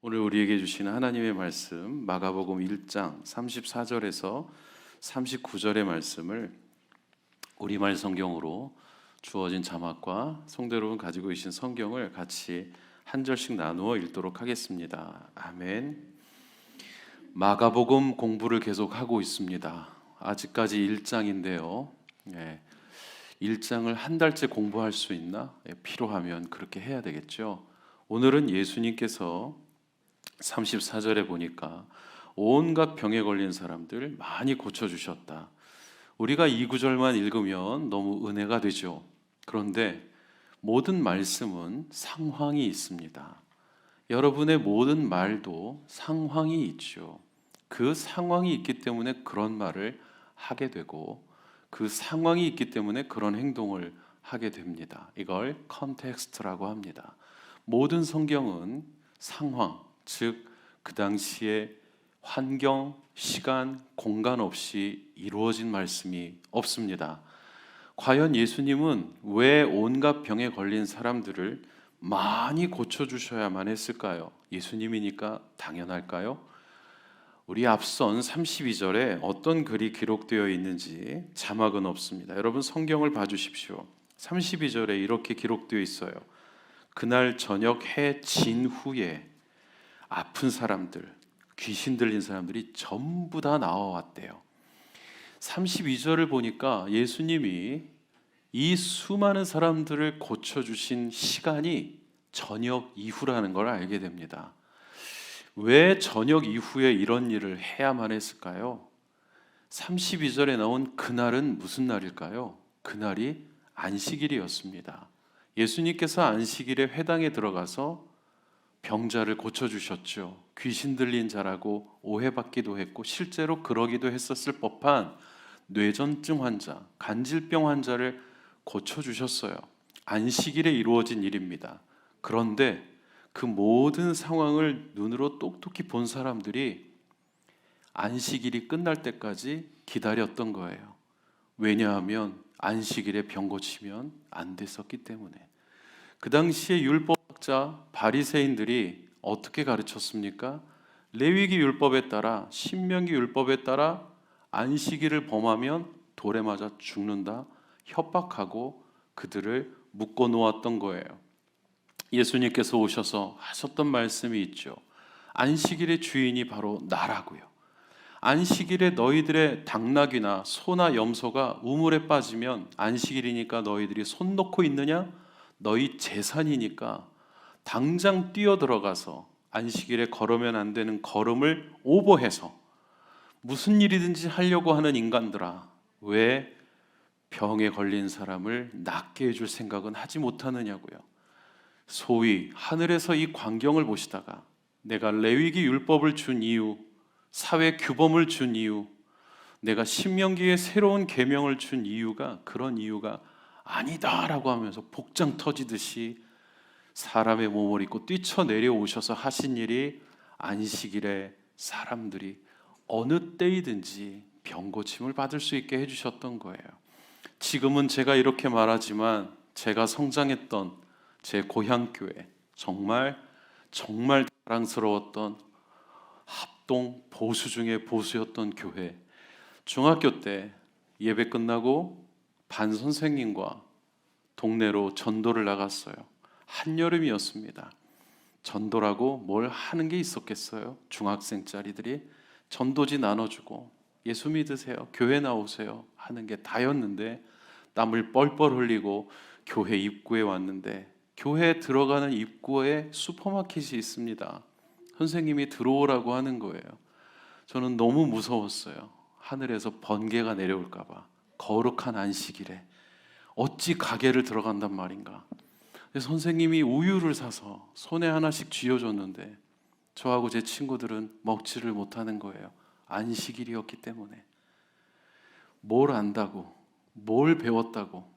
오늘 우리에게 주시는 하나님의 말씀 마가복음 1장 34절에서 39절의 말씀을 우리말 성경으로 주어진 자막과 성도 여러분 가지고 계신 성경을 같이 한 절씩 나누어 읽도록 하겠습니다. 아멘. 마가복음 공부를 계속하고 있습니다. 아직까지 1장인데요. 1장을 한 달째 공부할 수 있나? 필요하면 그렇게 해야 되겠죠. 오늘은 예수님께서 34절에 보니까 온갖 병에 걸린 사람들 많이 고쳐주셨다. 우리가 이 구절만 읽으면 너무 은혜가 되죠. 그런데 모든 말씀은 상황이 있습니다. 여러분의 모든 말도 상황이 있죠. 그 상황이 있기 때문에 그런 말을 하게 되고 그 상황이 있기 때문에 그런 행동을 하게 됩니다. 이걸 컨텍스트라고 합니다. 모든 성경은 상황, 즉 그 당시에 환경, 시간, 공간 없이 이루어진 말씀이 없습니다. 과연 예수님은 왜 온갖 병에 걸린 사람들을 많이 고쳐주셔야만 했을까요? 예수님이니까 당연할까요? 우리 앞선 32절에 어떤 글이 기록되어 있는지 자막은 없습니다. 여러분 성경을 봐주십시오. 32절에 이렇게 기록되어 있어요. 그날 저녁 해 진 후에 아픈 사람들, 귀신 들린 사람들이 전부 다 나와왔대요. 32절을 보니까 예수님이 이 수많은 사람들을 고쳐주신 시간이 저녁 이후라는 걸 알게 됩니다. 왜 저녁 이후에 이런 일을 해야만 했을까요? 32절에 나온 그날은 무슨 날일까요? 그날이 안식일이었습니다. 예수님께서 안식일에 회당에 들어가서 병자를 고쳐주셨죠. 귀신 들린 자라고 오해받기도 했고 실제로 그러기도 했었을 법한 뇌전증 환자, 간질병 환자를 고쳐주셨어요. 안식일에 이루어진 일입니다. 그런데 그 모든 상황을 눈으로 똑똑히 본 사람들이 안식일이 끝날 때까지 기다렸던 거예요. 왜냐하면 안식일에 병 고치면 안 됐었기 때문에. 그 당시에 율법학자 바리새인들이 어떻게 가르쳤습니까? 레위기 율법에 따라 신명기 율법에 따라 안식일을 범하면 돌에 맞아 죽는다 협박하고 그들을 묶어 놓았던 거예요. 예수님께서 오셔서 하셨던 말씀이 있죠. 안식일의 주인이 바로 나라고요. 안식일에 너희들의 당나귀나 소나 염소가 우물에 빠지면 안식일이니까 너희들이 손 놓고 있느냐? 너희 재산이니까 당장 뛰어들어가서 안식일에 걸으면 안 되는 걸음을 오버해서 무슨 일이든지 하려고 하는 인간들아, 왜 병에 걸린 사람을 낫게 해줄 생각은 하지 못하느냐고요. 소위 하늘에서 이 광경을 보시다가 내가 레위기 율법을 준 이유, 사회 규범을 준 이유, 내가 신명기에 새로운 계명을 준 이유가 그런 이유가 아니다라고 하면서 복장 터지듯이 사람의 몸을 입고 뛰쳐내려 오셔서 하신 일이 안식일에 사람들이 어느 때이든지 병 고침을 받을 수 있게 해주셨던 거예요. 지금은 제가 이렇게 말하지만 제가 성장했던 제 고향교회 정말 사랑스러웠던 합동 보수 중에 보수였던 교회, 중학교 때 예배 끝나고 반 선생님과 동네로 전도를 나갔어요. 한여름이었습니다. 전도라고 뭘 하는 게 있었겠어요? 중학생짜리들이 전도지 나눠주고 예수 믿으세요, 교회 나오세요 하는 게 다였는데 땀을 뻘뻘 흘리고 교회 입구에 왔는데 교회에 들어가는 입구에 슈퍼마켓이 있습니다. 선생님이 들어오라고 하는 거예요. 저는 너무 무서웠어요. 하늘에서 번개가 내려올까 봐. 거룩한 안식일에 어찌 가게를 들어간단 말인가. 선생님이 우유를 사서 손에 하나씩 쥐어줬는데 저하고 제 친구들은 먹지를 못하는 거예요. 안식일이었기 때문에. 뭘 안다고, 뭘 배웠다고,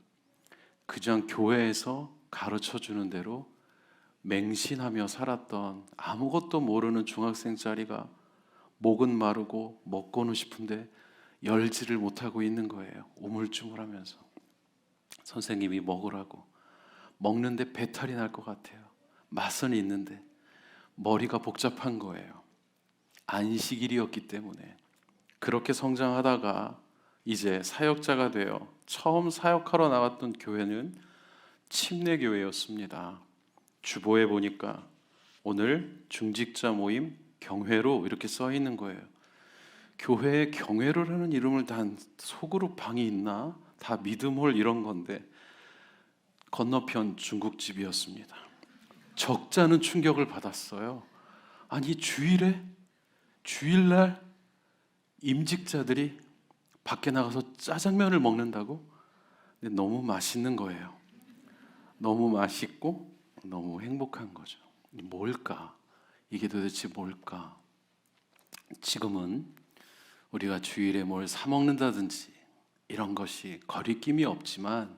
그냥 교회에서 가르쳐주는 대로 맹신하며 살았던 아무것도 모르는 중학생짜리가 목은 마르고 먹고는 싶은데 열지를 못하고 있는 거예요. 우물쭈물하면서. 선생님이 먹으라고. 먹는데 배탈이 날 것 같아요. 맛은 있는데 머리가 복잡한 거예요. 안식일이었기 때문에. 그렇게 성장하다가 이제 사역자가 되어 처음 사역하러 나갔던 교회는 침례교회였습니다. 주보에 보니까 오늘 중직자 모임 경회로 이렇게 써 있는 거예요. 교회에 경회로라는 이름을 단 소그룹 방이 있나? 다 믿음홀 이런 건데 건너편 중국집이었습니다. 적잖은 충격을 받았어요. 아니 주일날 임직자들이 밖에 나가서 짜장면을 먹는다고? 근데 너무 맛있는 거예요. 너무 맛있고 너무 행복한 거죠. 뭘까? 이게 도대체 뭘까? 지금은 우리가 주일에 뭘 사 먹는다든지 이런 것이 거리낌이 없지만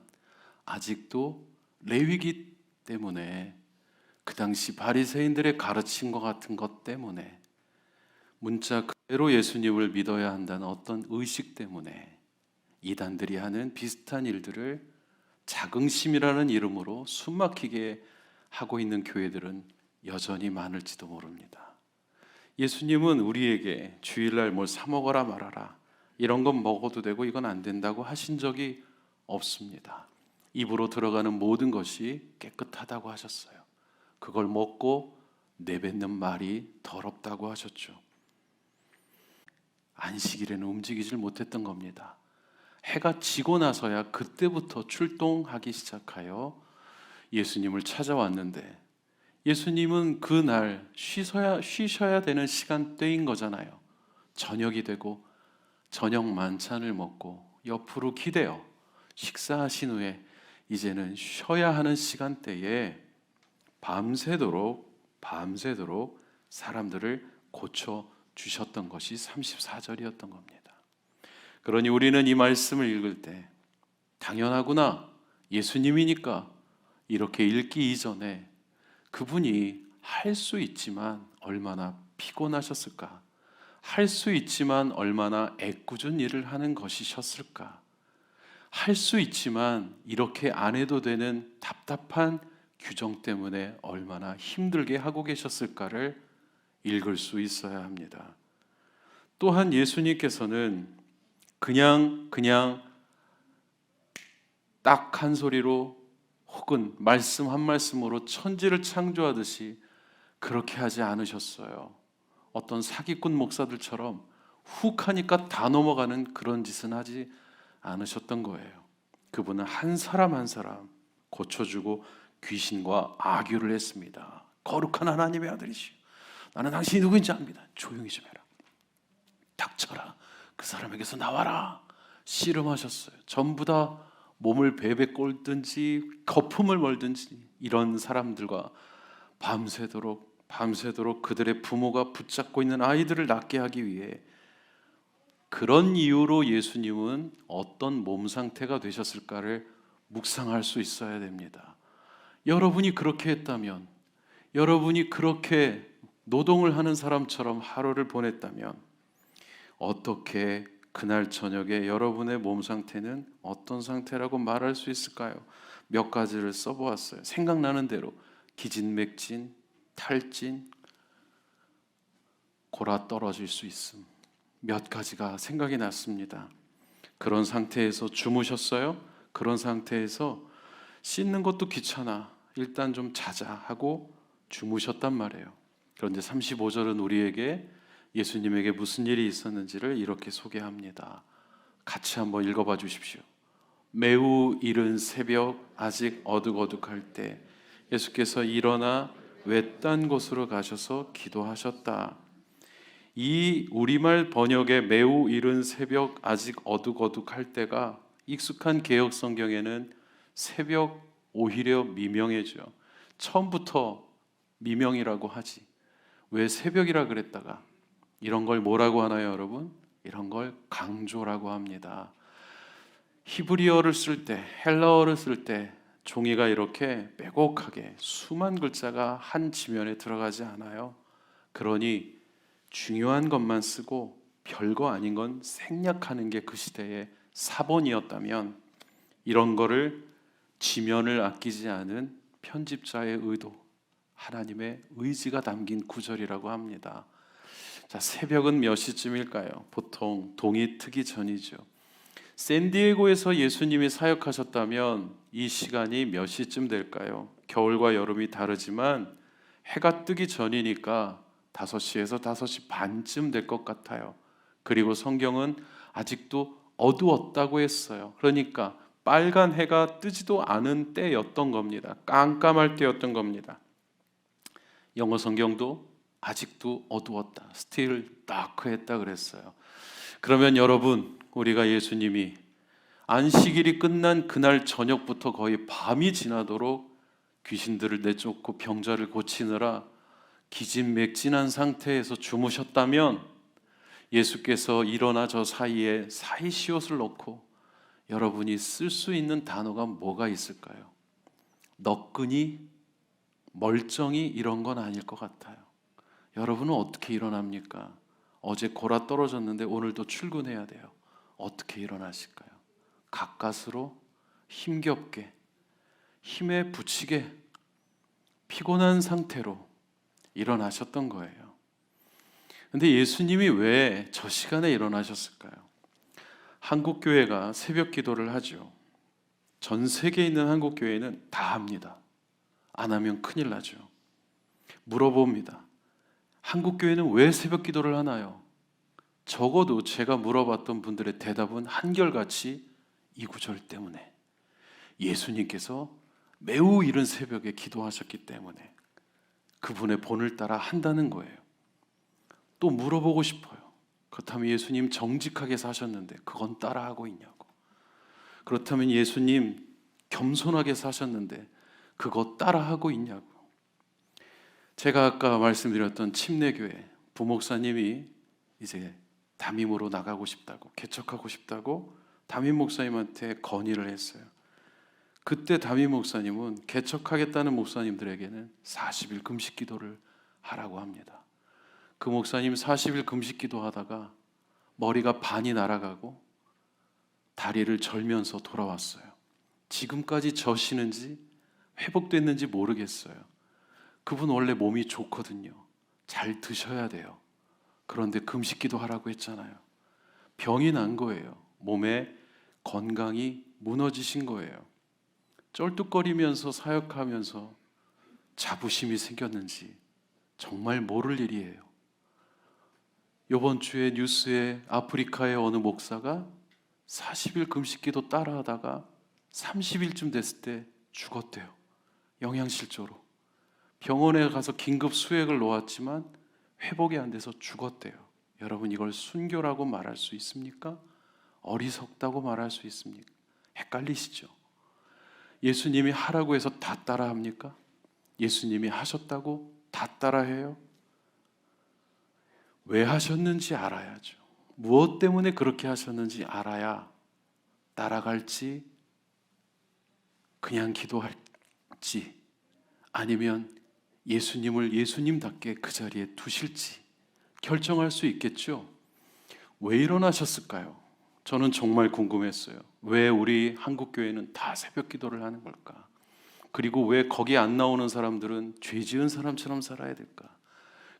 아직도 레위기 때문에 그 당시 바리새인들의 가르친 것 같은 것 때문에 문자 그대로 예수님을 믿어야 한다는 어떤 의식 때문에 이단들이 하는 비슷한 일들을 자긍심이라는 이름으로 숨막히게 하고 있는 교회들은 여전히 많을지도 모릅니다. 예수님은 우리에게 주일날 뭘 사 먹어라 말아라, 이런 건 먹어도 되고 이건 안 된다고 하신 적이 없습니다. 입으로 들어가는 모든 것이 깨끗하다고 하셨어요. 그걸 먹고 내뱉는 말이 더럽다고 하셨죠. 안식일에는 움직이질 못했던 겁니다. 해가 지고 나서야 그때부터 출동하기 시작하여 예수님을 찾아왔는데, 예수님은 그날 쉬셔야 되는 시간대인 거잖아요. 저녁이 되고 저녁 만찬을 먹고 옆으로 기대어 식사하신 후에 이제는 쉬어야 하는 시간대에 밤새도록 사람들을 고쳐 주셨던 것이 34절이었던 겁니다. 그러니 우리는 이 말씀을 읽을 때 당연하구나, 예수님이니까 이렇게 읽기 이전에 그분이 할 수 있지만 얼마나 피곤하셨을까, 할 수 있지만 얼마나 애꿎은 일을 하는 것이셨을까, 할 수 있지만 이렇게 안 해도 되는 답답한 규정 때문에 얼마나 힘들게 하고 계셨을까를 읽을 수 있어야 합니다. 또한 예수님께서는 그냥 딱 한 소리로 혹은 말씀 한 말씀으로 천지를 창조하듯이 그렇게 하지 않으셨어요. 어떤 사기꾼 목사들처럼 훅 하니까 다 넘어가는 그런 짓은 하지 않으셨던 거예요. 그분은 한 사람 한 사람 고쳐주고 귀신과 악유를 했습니다. 거룩한 하나님의 아들이시오, 나는 당신이 누구인지 압니다. 조용히 좀 해라. 닥쳐라. 그 사람에게서 나와라. 씨름하셨어요. 전부 다 몸을 베베 꼴든지 거품을 멀든지 이런 사람들과 밤새도록 그들의 부모가 붙잡고 있는 아이들을 낳게 하기 위해, 그런 이유로 예수님은 어떤 몸 상태가 되셨을까를 묵상할 수 있어야 됩니다. 여러분이 그렇게 했다면, 여러분이 그렇게 노동을 하는 사람처럼 하루를 보냈다면 어떻게 그날 저녁에 여러분의 몸 상태는 어떤 상태라고 말할 수 있을까요? 몇 가지를 써보았어요. 생각나는 대로 기진맥진, 탈진, 골아 떨어질 수 있음, 몇 가지가 생각이 났습니다. 그런 상태에서 주무셨어요? 그런 상태에서 씻는 것도 귀찮아, 일단 좀 자자 하고 주무셨단 말이에요. 그런데 35절은 우리에게 예수님에게 무슨 일이 있었는지를 이렇게 소개합니다. 같이 한번 읽어봐 주십시오. 매우 이른 새벽 아직 어둑어둑할 때 예수께서 일어나 외딴 곳으로 가셔서 기도하셨다. 이 우리말 번역의 매우 이른 새벽 아직 어둑어둑할 때가 익숙한 개역 성경에는 새벽 오히려 미명이죠. 처음부터 미명이라고 하지 왜 새벽이라 그랬다가, 이런 걸 뭐라고 하나요 여러분? 이런 걸 강조라고 합니다. 히브리어를 쓸 때, 헬라어를 쓸 때 종이가 이렇게 빼곡하게 수만 글자가 한 지면에 들어가지 않아요. 그러니 중요한 것만 쓰고 별거 아닌 건 생략하는 게 그 시대의 사본이었다면, 이런 거를 지면을 아끼지 않은 편집자의 의도, 하나님의 의지가 담긴 구절이라고 합니다. 자, 새벽은 몇 시쯤일까요? 보통 동이 트기 전이죠. 샌디에고에서 예수님이 사역하셨다면 이 시간이 몇 시쯤 될까요? 겨울과 여름이 다르지만 해가 뜨기 전이니까 5시에서 5시 반쯤 될 것 같아요. 그리고 성경은 아직도 어두웠다고 했어요. 그러니까 빨간 해가 뜨지도 않은 때였던 겁니다. 깜깜할 때였던 겁니다. 영어 성경도 아직도 어두웠다, still dark했다 그랬어요. 그러면 여러분, 우리가 예수님이 안식일이 끝난 그날 저녁부터 거의 밤이 지나도록 귀신들을 내쫓고 병자를 고치느라 기진맥진한 상태에서 주무셨다면 예수께서 일어나 저 사이에 사이시옷을 넣고 여러분이 쓸 수 있는 단어가 뭐가 있을까요? 너끈히, 멀쩡히 이런 건 아닐 것 같아요. 여러분은 어떻게 일어납니까? 어제 골아 떨어졌는데 오늘도 출근해야 돼요. 어떻게 일어나실까요? 가까스로, 힘겹게, 힘에 부치게, 피곤한 상태로 일어나셨던 거예요. 근데 예수님이 왜 저 시간에 일어나셨을까요? 한국 교회가 새벽 기도를 하죠. 전 세계에 있는 한국 교회는 다 합니다. 안 하면 큰일 나죠. 물어봅니다. 한국 교회는 왜 새벽 기도를 하나요? 적어도 제가 물어봤던 분들의 대답은 한결같이 이 구절 때문에, 예수님께서 매우 이른 새벽에 기도하셨기 때문에 그분의 본을 따라 한다는 거예요. 또 물어보고 싶어요. 그렇다면 예수님 정직하게 사셨는데 그건 따라하고 있냐고. 그렇다면 예수님 겸손하게 사셨는데 그거 따라하고 있냐고. 제가 아까 말씀드렸던 침례교회 부목사님이 이제 담임으로 나가고 싶다고, 개척하고 싶다고 담임 목사님한테 건의를 했어요. 그때 담임 목사님은 개척하겠다는 목사님들에게는 40일 금식 기도를 하라고 합니다. 그 목사님 40일 금식 기도하다가 머리가 반이 날아가고 다리를 절면서 돌아왔어요. 지금까지 저시는지 회복됐는지 모르겠어요. 그분 원래 몸이 좋거든요. 잘 드셔야 돼요. 그런데 금식 기도하라고 했잖아요. 병이 난 거예요. 몸에 건강이 무너지신 거예요. 쩔뚝거리면서 사역하면서 자부심이 생겼는지 정말 모를 일이에요. 이번 주에 뉴스에 아프리카의 어느 목사가 40일 금식기도 따라하다가 30일쯤 됐을 때 죽었대요. 영양실조로. 병원에 가서 긴급 수액을 놓았지만 회복이 안 돼서 죽었대요. 여러분, 이걸 순교라고 말할 수 있습니까? 어리석다고 말할 수 있습니까? 헷갈리시죠? 예수님이 하라고 해서 다 따라합니까? 예수님이 하셨다고 다 따라해요? 왜 하셨는지 알아야죠. 무엇 때문에 그렇게 하셨는지 알아야 따라갈지, 그냥 기도할지, 아니면 예수님을 예수님답게 그 자리에 두실지 결정할 수 있겠죠. 왜 일어나셨을까요? 저는 정말 궁금했어요. 왜 우리 한국교회는 다 새벽 기도를 하는 걸까? 그리고 왜 거기 안 나오는 사람들은 죄 지은 사람처럼 살아야 될까?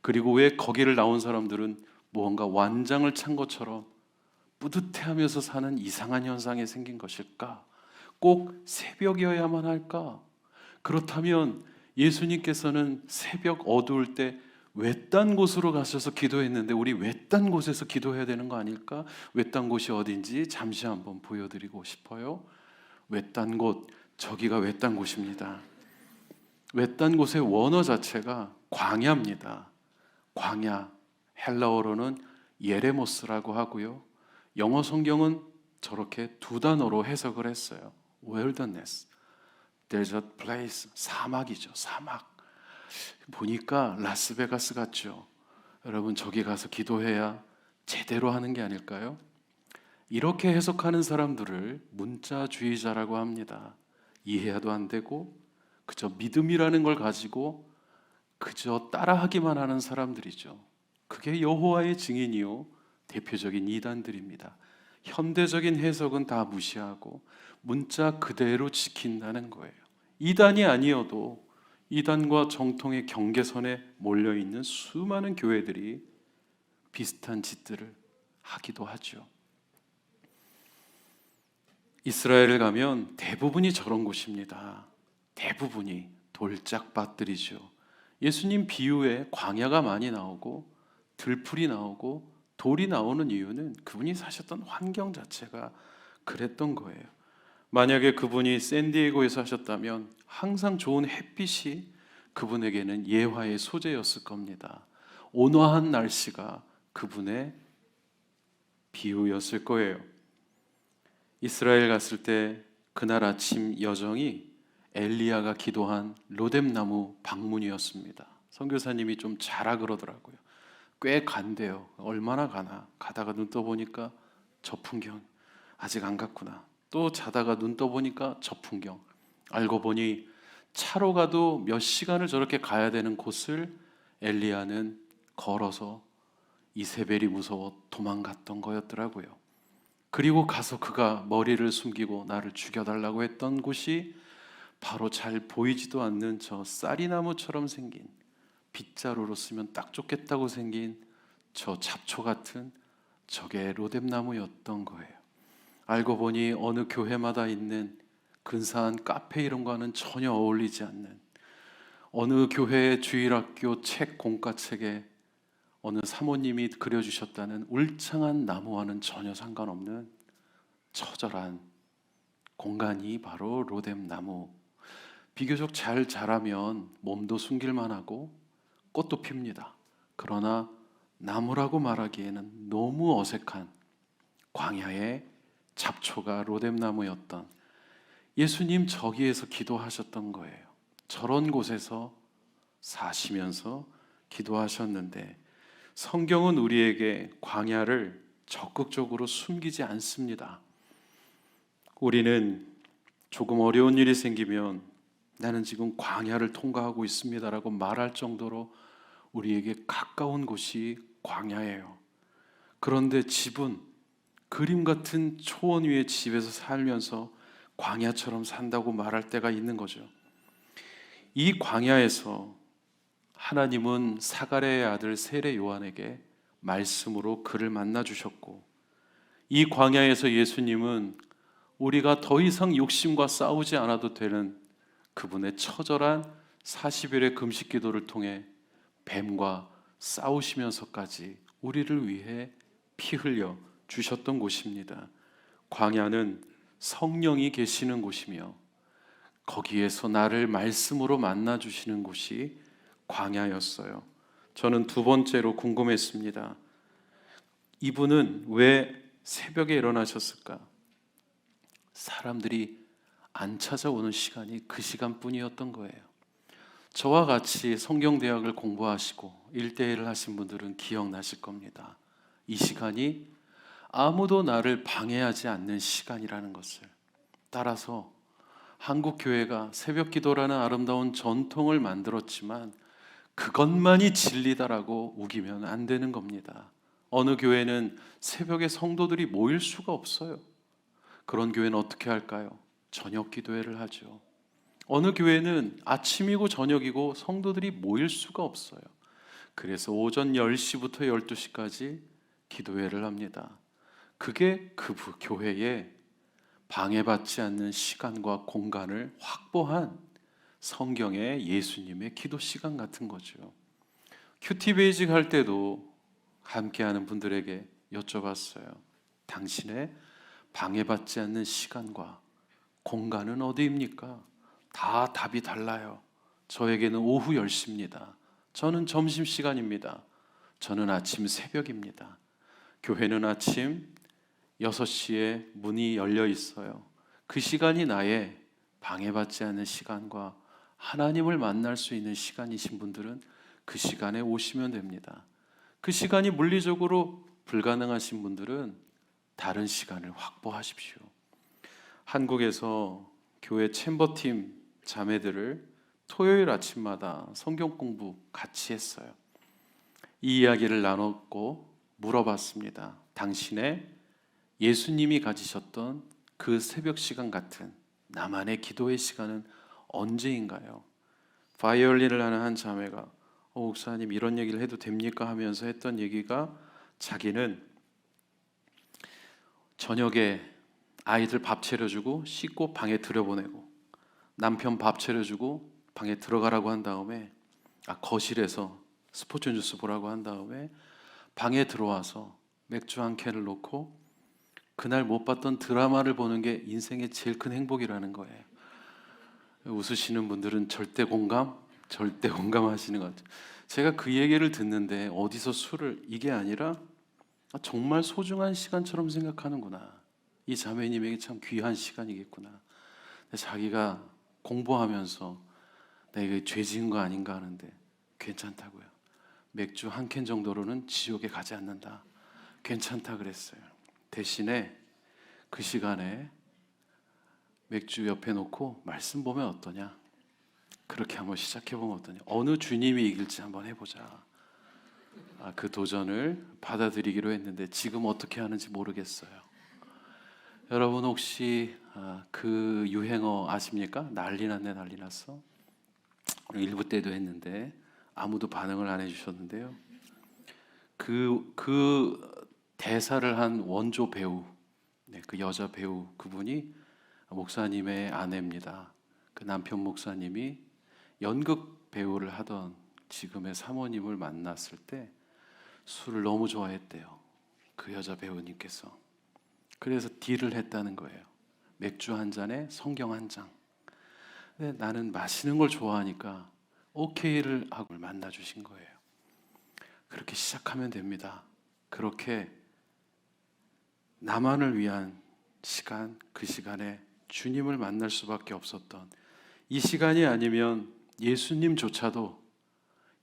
그리고 왜 거기를 나온 사람들은 무언가 완장을 찬 것처럼 뿌듯해하면서 사는 이상한 현상이 생긴 것일까? 꼭 새벽이어야만 할까? 그렇다면 예수님께서는 새벽 어두울 때 외딴 곳으로 가셔서 기도했는데 우리 외딴 곳에서 기도해야 되는 거 아닐까? 외딴 곳이 어딘지 잠시 한번 보여드리고 싶어요. 외딴 곳, 저기가 외딴 곳입니다. 외딴 곳의 원어 자체가 광야입니다. 광야, 헬라어로는 예레모스라고 하고요. 영어 성경은 저렇게 두 단어로 해석을 했어요. wilderness, desert place, 사막이죠. 사막. 보니까 라스베가스 같죠. 여러분, 저기 가서 기도해야 제대로 하는 게 아닐까요? 이렇게 해석하는 사람들을 문자주의자라고 합니다. 이해도 안 되고 그저 믿음이라는 걸 가지고 그저 따라하기만 하는 사람들이죠. 그게 여호와의 증인이요 대표적인 이단들입니다. 현대적인 해석은 다 무시하고 문자 그대로 지킨다는 거예요. 이단이 아니어도 이단과 정통의 경계선에 몰려있는 수많은 교회들이 비슷한 짓들을 하기도 하죠. 이스라엘을 가면 대부분이 저런 곳입니다. 대부분이 돌짝밭들이죠. 예수님 비유에 광야가 많이 나오고 들풀이 나오고 돌이 나오는 이유는 그분이 사셨던 환경 자체가 그랬던 거예요. 만약에 그분이 샌디에고에서 하셨다면 항상 좋은 햇빛이 그분에게는 예화의 소재였을 겁니다. 온화한 날씨가 그분의 비유였을 거예요. 이스라엘 갔을 때 그날 아침 여정이 엘리야가 기도한 로뎀나무 방문이었습니다. 선교사님이 좀 자라 그러더라고요. 꽤 간대요. 얼마나 가나. 가다가 눈 떠보니까 저 풍경 아직 안 갔구나. 또 자다가 눈 떠보니까 저 풍경. 알고 보니 차로 가도 몇 시간을 저렇게 가야 되는 곳을 엘리야는 걸어서 이세벨이 무서워 도망갔던 거였더라고요. 그리고 가서 그가 머리를 숨기고 나를 죽여달라고 했던 곳이 바로 잘 보이지도 않는 저 쌀이나무처럼 생긴, 빗자루로 쓰면 딱 좋겠다고 생긴 저 잡초 같은 저게 로뎀나무였던 거예요. 알고 보니 어느 교회마다 있는 근사한 카페 이런 거와는 전혀 어울리지 않는, 어느 교회의 주일학교 책 공과책에 어느 사모님이 그려주셨다는 울창한 나무와는 전혀 상관없는 처절한 공간이 바로 로뎀나무. 비교적 잘 자라면 몸도 숨길만 하고 꽃도 핍니다. 그러나 나무라고 말하기에는 너무 어색한 광야의 잡초가 로뎀나무였던, 예수님 저기에서 기도하셨던 거예요. 저런 곳에서 사시면서 기도하셨는데, 성경은 우리에게 광야를 적극적으로 숨기지 않습니다. 우리는 조금 어려운 일이 생기면 나는 지금 광야를 통과하고 있습니다라고 말할 정도로 우리에게 가까운 곳이 광야예요. 그런데 집은 그림 같은 초원 위의 집에서 살면서 광야처럼 산다고 말할 때가 있는 거죠. 이 광야에서 하나님은 사가랴의 아들 세례 요한에게 말씀으로 그를 만나 주셨고, 이 광야에서 예수님은 우리가 더 이상 욕심과 싸우지 않아도 되는 그분의 처절한 40일의 금식 기도를 통해 뱀과 싸우시면서까지 우리를 위해 피 흘려 주셨던 곳입니다. 광야는 성령이 계시는 곳이며 거기에서 나를 말씀으로 만나 주시는 곳이 광야였어요. 저는 두 번째로 궁금했습니다. 이분은 왜 새벽에 일어나셨을까? 사람들이 안 찾아오는 시간이 그 시간뿐이었던 거예요. 저와 같이 성경대학을 공부하시고 1대1을 하신 분들은 기억나실 겁니다. 이 시간이 아무도 나를 방해하지 않는 시간이라는 것을. 따라서 한국 교회가 새벽 기도라는 아름다운 전통을 만들었지만 그것만이 진리다라고 우기면 안 되는 겁니다. 어느 교회는 새벽에 성도들이 모일 수가 없어요. 그런 교회는 어떻게 할까요? 저녁 기도회를 하죠. 어느 교회는 아침이고 저녁이고 성도들이 모일 수가 없어요. 그래서 오전 10시부터 12시까지 기도회를 합니다. 그게 그 교회에 방해받지 않는 시간과 공간을 확보한 성경의 예수님의 기도 시간 같은 거죠. 큐티 베이직 할 때도 함께하는 분들에게 여쭤봤어요. 당신의 방해받지 않는 시간과 공간은 어디입니까? 다 답이 달라요. 저에게는 오후 10시입니다. 저는 점심시간입니다. 저는 아침 새벽입니다. 교회는 아침 6시에 문이 열려 있어요. 그 시간이 나의 방해받지 않는 시간과 하나님을 만날 수 있는 시간이신 분들은 그 시간에 오시면 됩니다. 그 시간이 물리적으로 불가능하신 분들은 다른 시간을 확보하십시오. 한국에서 교회 챔버팀 자매들을 토요일 아침마다 성경 공부 같이 했어요. 이 이야기를 나눴고 물어봤습니다. 당신의 예수님이 가지셨던 그 새벽 시간 같은 나만의 기도의 시간은 언제인가요? 바이올린을 하는 한 자매가 목사님 이런 얘기를 해도 됩니까? 하면서 했던 얘기가 자기는 저녁에 아이들 밥 차려주고 씻고 방에 들여보내고 남편 밥 차려주고 방에 들어가라고 한 다음에 거실에서 스포츠 뉴스 보라고 한 다음에 방에 들어와서 맥주 한 캔을 놓고 그날 못 봤던 드라마를 보는 게 인생의 제일 큰 행복이라는 거예요. 웃으시는 분들은 절대 공감하시는 것 같아요. 제가 그 얘기를 듣는데 어디서 술을, 이게 아니라 정말 소중한 시간처럼 생각하는구나. 이 자매님에게 참 귀한 시간이겠구나. 자기가 공부하면서 내가 죄 지은 거 아닌가 하는데 괜찮다고요. 맥주 한 캔 정도로는 지옥에 가지 않는다. 괜찮다 그랬어요. 대신에 그 시간에 맥주 옆에 놓고 말씀 보면 어떠냐? 그렇게 한번 시작해 보면 어떠냐? 어느 주님이 이길지 한번 해보자. 그 도전을 받아들이기로 했는데 지금 어떻게 하는지 모르겠어요. 여러분 혹시 그 유행어 아십니까? 난리 났네 난리 났어. 일부 때도 했는데 아무도 반응을 안 해주셨는데요. 그 대사를 한 원조 배우, 그 여자 배우 그분이 목사님의 아내입니다. 그 남편 목사님이 연극 배우를 하던 지금의 사모님을 만났을 때 술을 너무 좋아했대요. 그 여자 배우님께서. 그래서 딜을 했다는 거예요. 맥주 한 잔에 성경 한 장. 근데 나는 마시는 걸 좋아하니까 오케이를 하고 만나 주신 거예요. 그렇게 시작하면 됩니다. 그렇게 나만을 위한 시간, 그 시간에 주님을 만날 수밖에 없었던 이 시간이 아니면 예수님조차도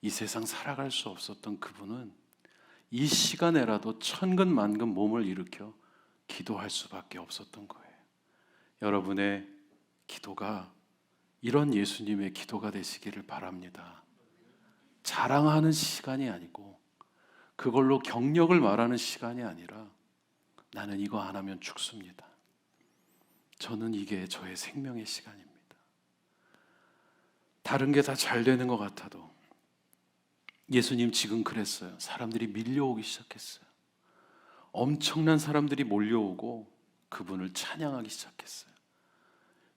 이 세상 살아갈 수 없었던 그분은 이 시간에라도 천근만근 몸을 일으켜 기도할 수밖에 없었던 거예요. 여러분의 기도가 이런 예수님의 기도가 되시기를 바랍니다. 자랑하는 시간이 아니고 그걸로 경력을 말하는 시간이 아니라 나는 이거 안 하면 죽습니다. 저는 이게 저의 생명의 시간입니다. 다른 게 다 잘 되는 것 같아도 예수님 지금 그랬어요. 사람들이 밀려오기 시작했어요. 엄청난 사람들이 몰려오고 그분을 찬양하기 시작했어요.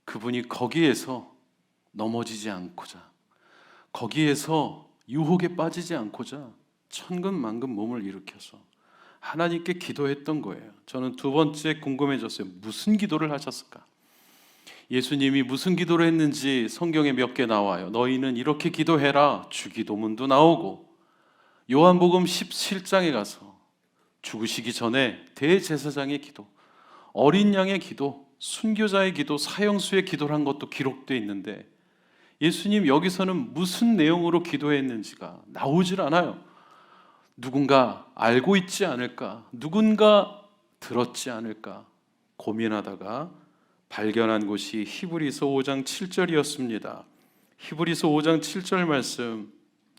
그분이 거기에서 넘어지지 않고자, 거기에서 유혹에 빠지지 않고자 천근만근 몸을 일으켜서 하나님께 기도했던 거예요. 저는 두 번째 궁금해졌어요. 무슨 기도를 하셨을까? 예수님이 무슨 기도를 했는지 성경에 몇 개 나와요. 너희는 이렇게 기도해라. 주기도문도 나오고 요한복음 17장에 가서 죽으시기 전에 대제사장의 기도, 어린 양의 기도, 순교자의 기도, 사형수의 기도를 한 것도 기록되어 있는데 예수님 여기서는 무슨 내용으로 기도했는지가 나오질 않아요. 누군가 알고 있지 않을까? 누군가 들었지 않을까? 고민하다가 발견한 곳이 히브리서 5장 7절이었습니다. 히브리서 5장 7절 말씀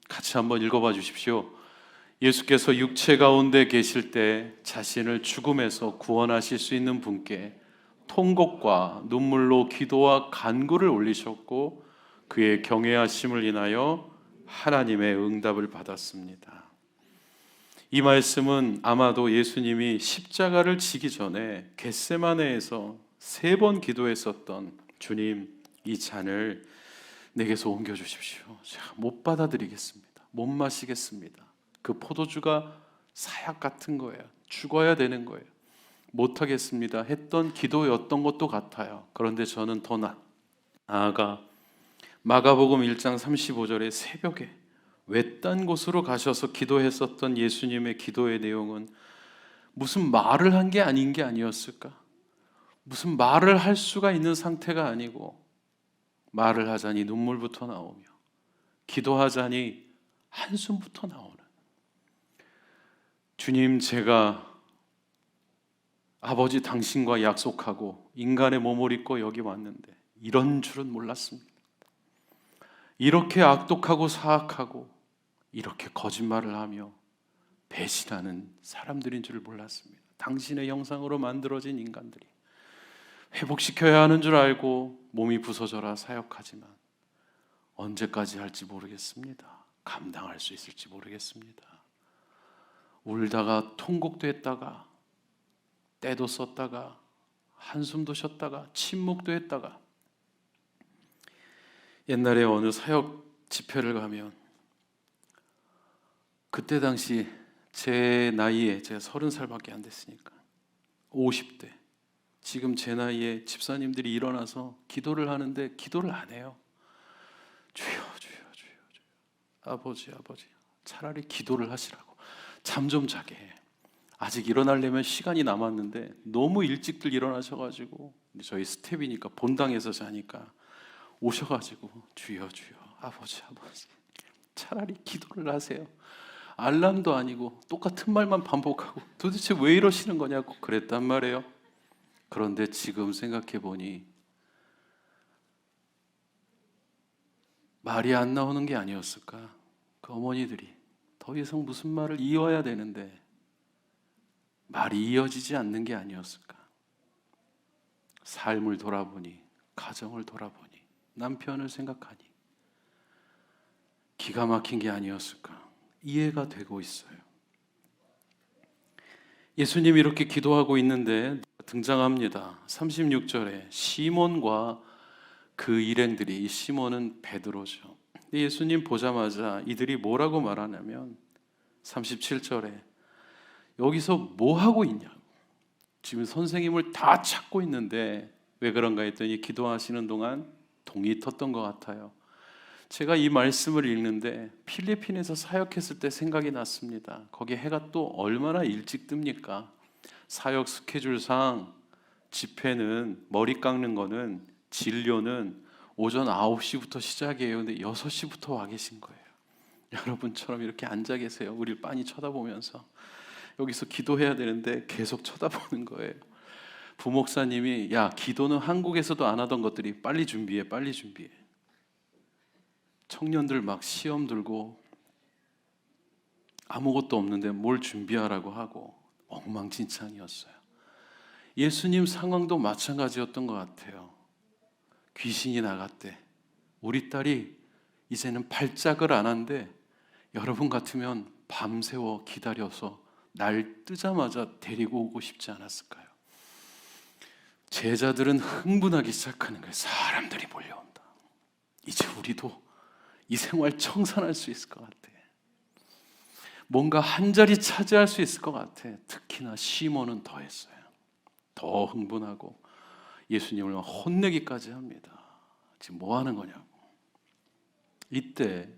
같이 한번 읽어봐 주십시오. 예수께서 육체 가운데 계실 때 자신을 죽음에서 구원하실 수 있는 분께 통곡과 눈물로 기도와 간구를 올리셨고 그의 경외하심을 인하여 하나님의 응답을 받았습니다. 이 말씀은 아마도 예수님이 십자가를 지기 전에 겟세마네에서 3번 기도했었던 주님, 이 잔을 내게서 옮겨주십시오. 제가 못 받아들이겠습니다. 못 마시겠습니다. 그 포도주가 사약 같은 거예요. 죽어야 되는 거예요. 못하겠습니다 했던 기도였던 것도 같아요. 그런데 저는 더 나아가 마가복음 1장 35절에 새벽에 외딴 곳으로 가셔서 기도했었던 예수님의 기도의 내용은 무슨 말을 한 게 아닌 게 아니었을까? 무슨 말을 할 수가 있는 상태가 아니고 말을 하자니 눈물부터 나오며 기도하자니 한숨부터 나오는, 주님, 제가 아버지 당신과 약속하고 인간의 몸을 입고 여기 왔는데 이런 줄은 몰랐습니다. 이렇게 악독하고 사악하고 이렇게 거짓말을 하며 배신하는 사람들인 줄 몰랐습니다. 당신의 형상으로 만들어진 인간들이 회복시켜야 하는 줄 알고 몸이 부서져라 사역하지만 언제까지 할지 모르겠습니다. 감당할 수 있을지 모르겠습니다. 울다가 통곡도 했다가 때도 썼다가 한숨도 쉬었다가 침묵도 했다가 옛날에 어느 사역 집회를 가면 그때 당시 제 나이에 제가 30살밖에 안 됐으니까 50대 지금 제 나이에 집사님들이 일어나서 기도를 하는데 기도를 안 해요. 주여 주여 주여 주여 아버지 아버지 차라리 기도를 하시라고 잠 좀 자게 해. 아직 일어나려면 시간이 남았는데 너무 일찍들 일어나셔가지고 저희 스텝이니까 본당에서 자니까 오셔가지고 주여 주여 아버지 아버지 차라리 기도를 하세요. 알람도 아니고 똑같은 말만 반복하고 도대체 왜 이러시는 거냐고 그랬단 말이에요. 그런데 지금 생각해 보니 말이 안 나오는 게 아니었을까? 그 어머니들이 더 이상 무슨 말을 이어야 되는데 말이 이어지지 않는 게 아니었을까? 삶을 돌아보니, 가정을 돌아보니, 남편을 생각하니 기가 막힌 게 아니었을까? 이해가 되고 있어요. 예수님이 이렇게 기도하고 있는데 등장합니다. 36절에 시몬과 그 일행들이, 이 시몬은 베드로죠. 예수님 보자마자 이들이 뭐라고 말하냐면 37절에 여기서 뭐 하고 있냐고. 지금 선생님을 다 찾고 있는데 왜 그런가 했더니 기도하시는 동안 동이 텄던 것 같아요. 제가 이 말씀을 읽는데 필리핀에서 사역했을 때 생각이 났습니다. 거기 해가 또 얼마나 일찍 뜹니까? 사역 스케줄상 집회는 머리 깎는 거는 진료는 오전 9시부터 시작이에요. 근데 6시부터 와 계신 거예요. 여러분처럼 이렇게 앉아 계세요. 우리를 빤히 쳐다보면서 여기서 기도해야 되는데 계속 쳐다보는 거예요. 부목사님이 야 기도는 한국에서도 안 하던 것들이 빨리 준비해 빨리 준비해. 청년들 막 시험 들고 아무것도 없는데 뭘 준비하라고 하고 엉망진창이었어요. 예수님 상황도 마찬가지였던 것 같아요. 귀신이 나갔대. 우리 딸이 이제는 발작을 안 한대. 여러분 같으면 밤새워 기다려서 날 뜨자마자 데리고 오고 싶지 않았을까요? 제자들은 흥분하기 시작하는 거예요. 사람들이 몰려온다. 이제 우리도 이 생활 청산할 수 있을 것 같아. 뭔가 한 자리 차지할 수 있을 것 같아. 특히나 시몬은 더 했어요. 더 흥분하고 예수님을 혼내기까지 합니다. 지금 뭐 하는 거냐고. 이때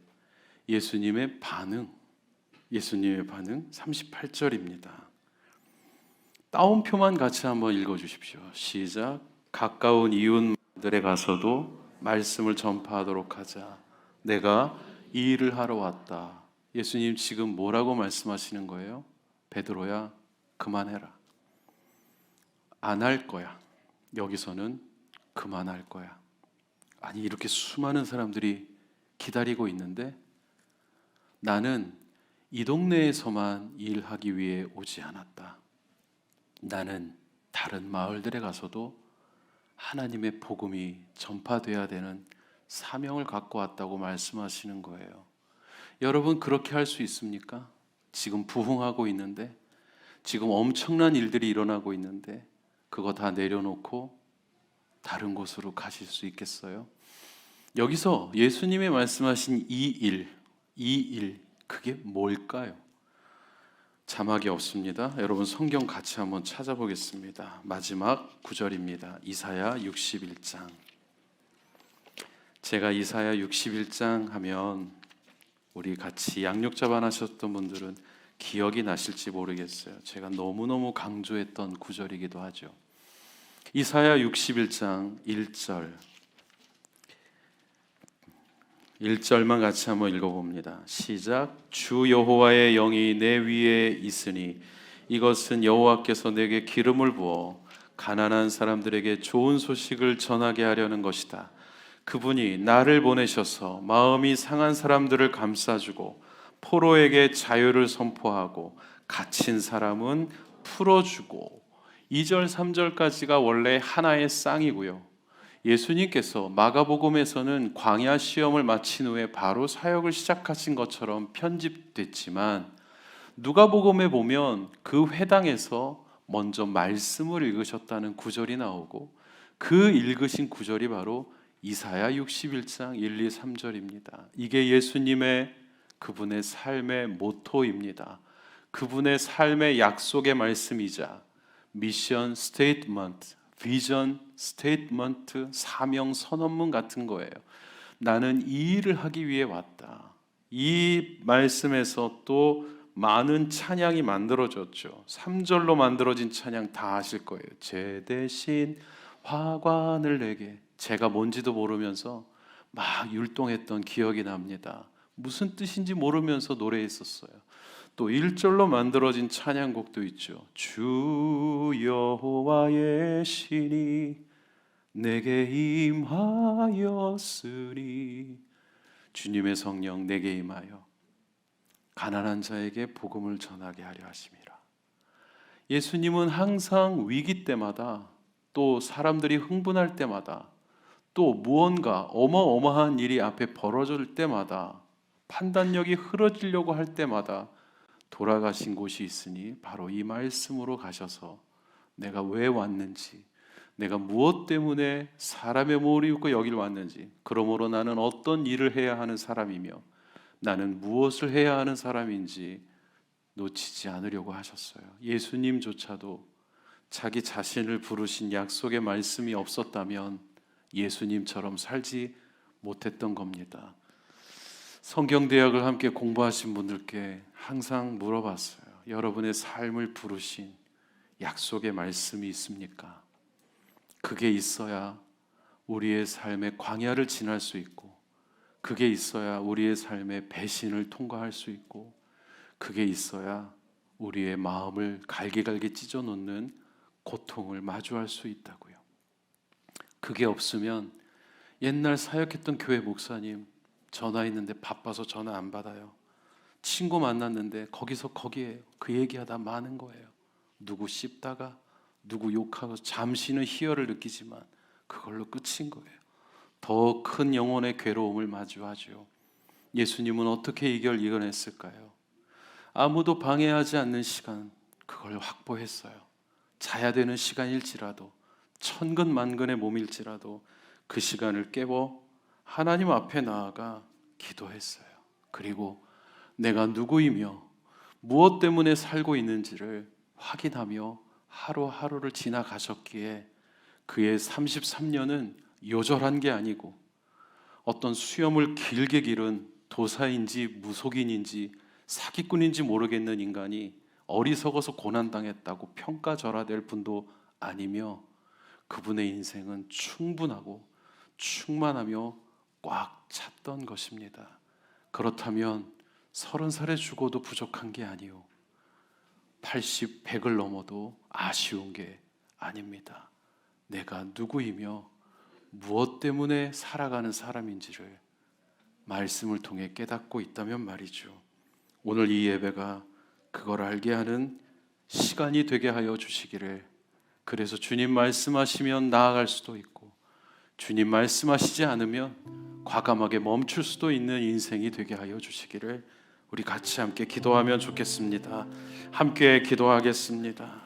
예수님의 반응 38절입니다. 따옴표만 같이 한번 읽어주십시오. 시작. 가까운 이웃들에 가서도 말씀을 전파하도록 하자. 내가 이 일을 하러 왔다. 예수님 지금 뭐라고 말씀하시는 거예요? 베드로야 그만해라. 안 할 거야. 여기서는 그만할 거야. 아니 이렇게 수많은 사람들이 기다리고 있는데 나는 이 동네에서만 일하기 위해 오지 않았다. 나는 다른 마을들에 가서도 하나님의 복음이 전파돼야 되는 사명을 갖고 왔다고 말씀하시는 거예요. 여러분 그렇게 할 수 있습니까? 지금 부흥하고 있는데 지금 엄청난 일들이 일어나고 있는데 그거 다 내려놓고 다른 곳으로 가실 수 있겠어요? 여기서 예수님이 말씀하신 이 일 그게 뭘까요? 자막이 없습니다. 여러분 성경 같이 한번 찾아보겠습니다. 마지막 구절입니다. 이사야 61장. 제가 이사야 61장 하면 우리 같이 양육자반 하셨던 분들은 기억이 나실지 모르겠어요. 제가 너무너무 강조했던 구절이기도 하죠. 이사야 61장 1절만 같이 한번 읽어봅니다. 시작. 주 여호와의 영이 내 위에 있으니 이것은 여호와께서 내게 기름을 부어 가난한 사람들에게 좋은 소식을 전하게 하려는 것이다. 그분이 나를 보내셔서 마음이 상한 사람들을 감싸주고 포로에게 자유를 선포하고 갇힌 사람은 풀어주고 2절 3절까지가 원래 하나의 쌍이고요. 예수님께서 마가복음에서는 광야 시험을 마친 후에 바로 사역을 시작하신 것처럼 편집됐지만 누가복음에 보면 그 회당에서 먼저 말씀을 읽으셨다는 구절이 나오고 그 읽으신 구절이 바로 이사야 61장 1, 2, 3절입니다. 이게 예수님의 그분의 삶의 모토입니다. 그분의 삶의 약속의 말씀이자 미션 스테이트먼트, 비전 스테이트먼트, 사명 선언문 같은 거예요. 나는 이 일을 하기 위해 왔다. 이 말씀에서 또 많은 찬양이 만들어졌죠. 3절로 만들어진 찬양 다 아실 거예요. 제 대신 화관을 내게. 제가 뭔지도 모르면서 막 율동했던 기억이 납니다. 무슨 뜻인지 모르면서 노래했었어요. 또 1절로 만들어진 찬양곡도 있죠. 주 여호와의 신이 내게 임하였으니 주님의 성령 내게 임하여 가난한 자에게 복음을 전하게 하려 하심이라. 예수님은 항상 위기 때마다 또 사람들이 흥분할 때마다 또 무언가 어마어마한 일이 앞에 벌어질 때마다 판단력이 흐려지려고 할 때마다 돌아가신 곳이 있으니 바로 이 말씀으로 가셔서 내가 왜 왔는지, 내가 무엇 때문에 사람의 몸을 입고 여길 왔는지, 그러므로 나는 어떤 일을 해야 하는 사람이며 나는 무엇을 해야 하는 사람인지 놓치지 않으려고 하셨어요. 예수님조차도 자기 자신을 부르신 약속의 말씀이 없었다면 예수님처럼 살지 못했던 겁니다. 성경대학을 함께 공부하신 분들께 항상 물어봤어요. 여러분의 삶을 부르신 약속의 말씀이 있습니까? 그게 있어야 우리의 삶의 광야를 지날 수 있고, 그게 있어야 우리의 삶의 배신을 통과할 수 있고, 그게 있어야 우리의 마음을 갈기갈기 찢어놓는 고통을 마주할 수 있다고요. 그게 없으면 옛날 사역했던 교회 목사님 전화했는데 바빠서 전화 안 받아요. 친구 만났는데 거기서 거기에요. 그 얘기하다 마는 거예요. 누구 씹다가 누구 욕하고 잠시는 희열을 느끼지만 그걸로 끝인 거예요. 더 큰 영혼의 괴로움을 마주하죠. 예수님은 어떻게 이겨냈을까요? 아무도 방해하지 않는 시간, 그걸 확보했어요. 자야 되는 시간일지라도, 천근만근의 몸일지라도 그 시간을 깨워 하나님 앞에 나아가 기도했어요. 그리고 내가 누구이며 무엇 때문에 살고 있는지를 확인하며 하루하루를 지나가셨기에 그의 33년은 요절한 게 아니고 어떤 수염을 길게 기른 도사인지 무속인인지 사기꾼인지 모르겠는 인간이 어리석어서 고난당했다고 평가절하될 분도 아니며 그분의 인생은 충분하고 충만하며 꽉 찼던 것입니다. 그렇다면 30살에 죽어도 부족한 게 아니요 80, 100을 넘어도 아쉬운 게 아닙니다. 내가 누구이며 무엇 때문에 살아가는 사람인지를 말씀을 통해 깨닫고 있다면 말이죠. 오늘 이 예배가 그걸 알게 하는 시간이 되게 하여 주시기를. 그래서 주님 말씀하시면 나아갈 수도 있고 주님 말씀하시지 않으면 과감하게 멈출 수도 있는 인생이 되게 하여 주시기를 우리 같이 함께 기도하면 좋겠습니다. 함께 기도하겠습니다.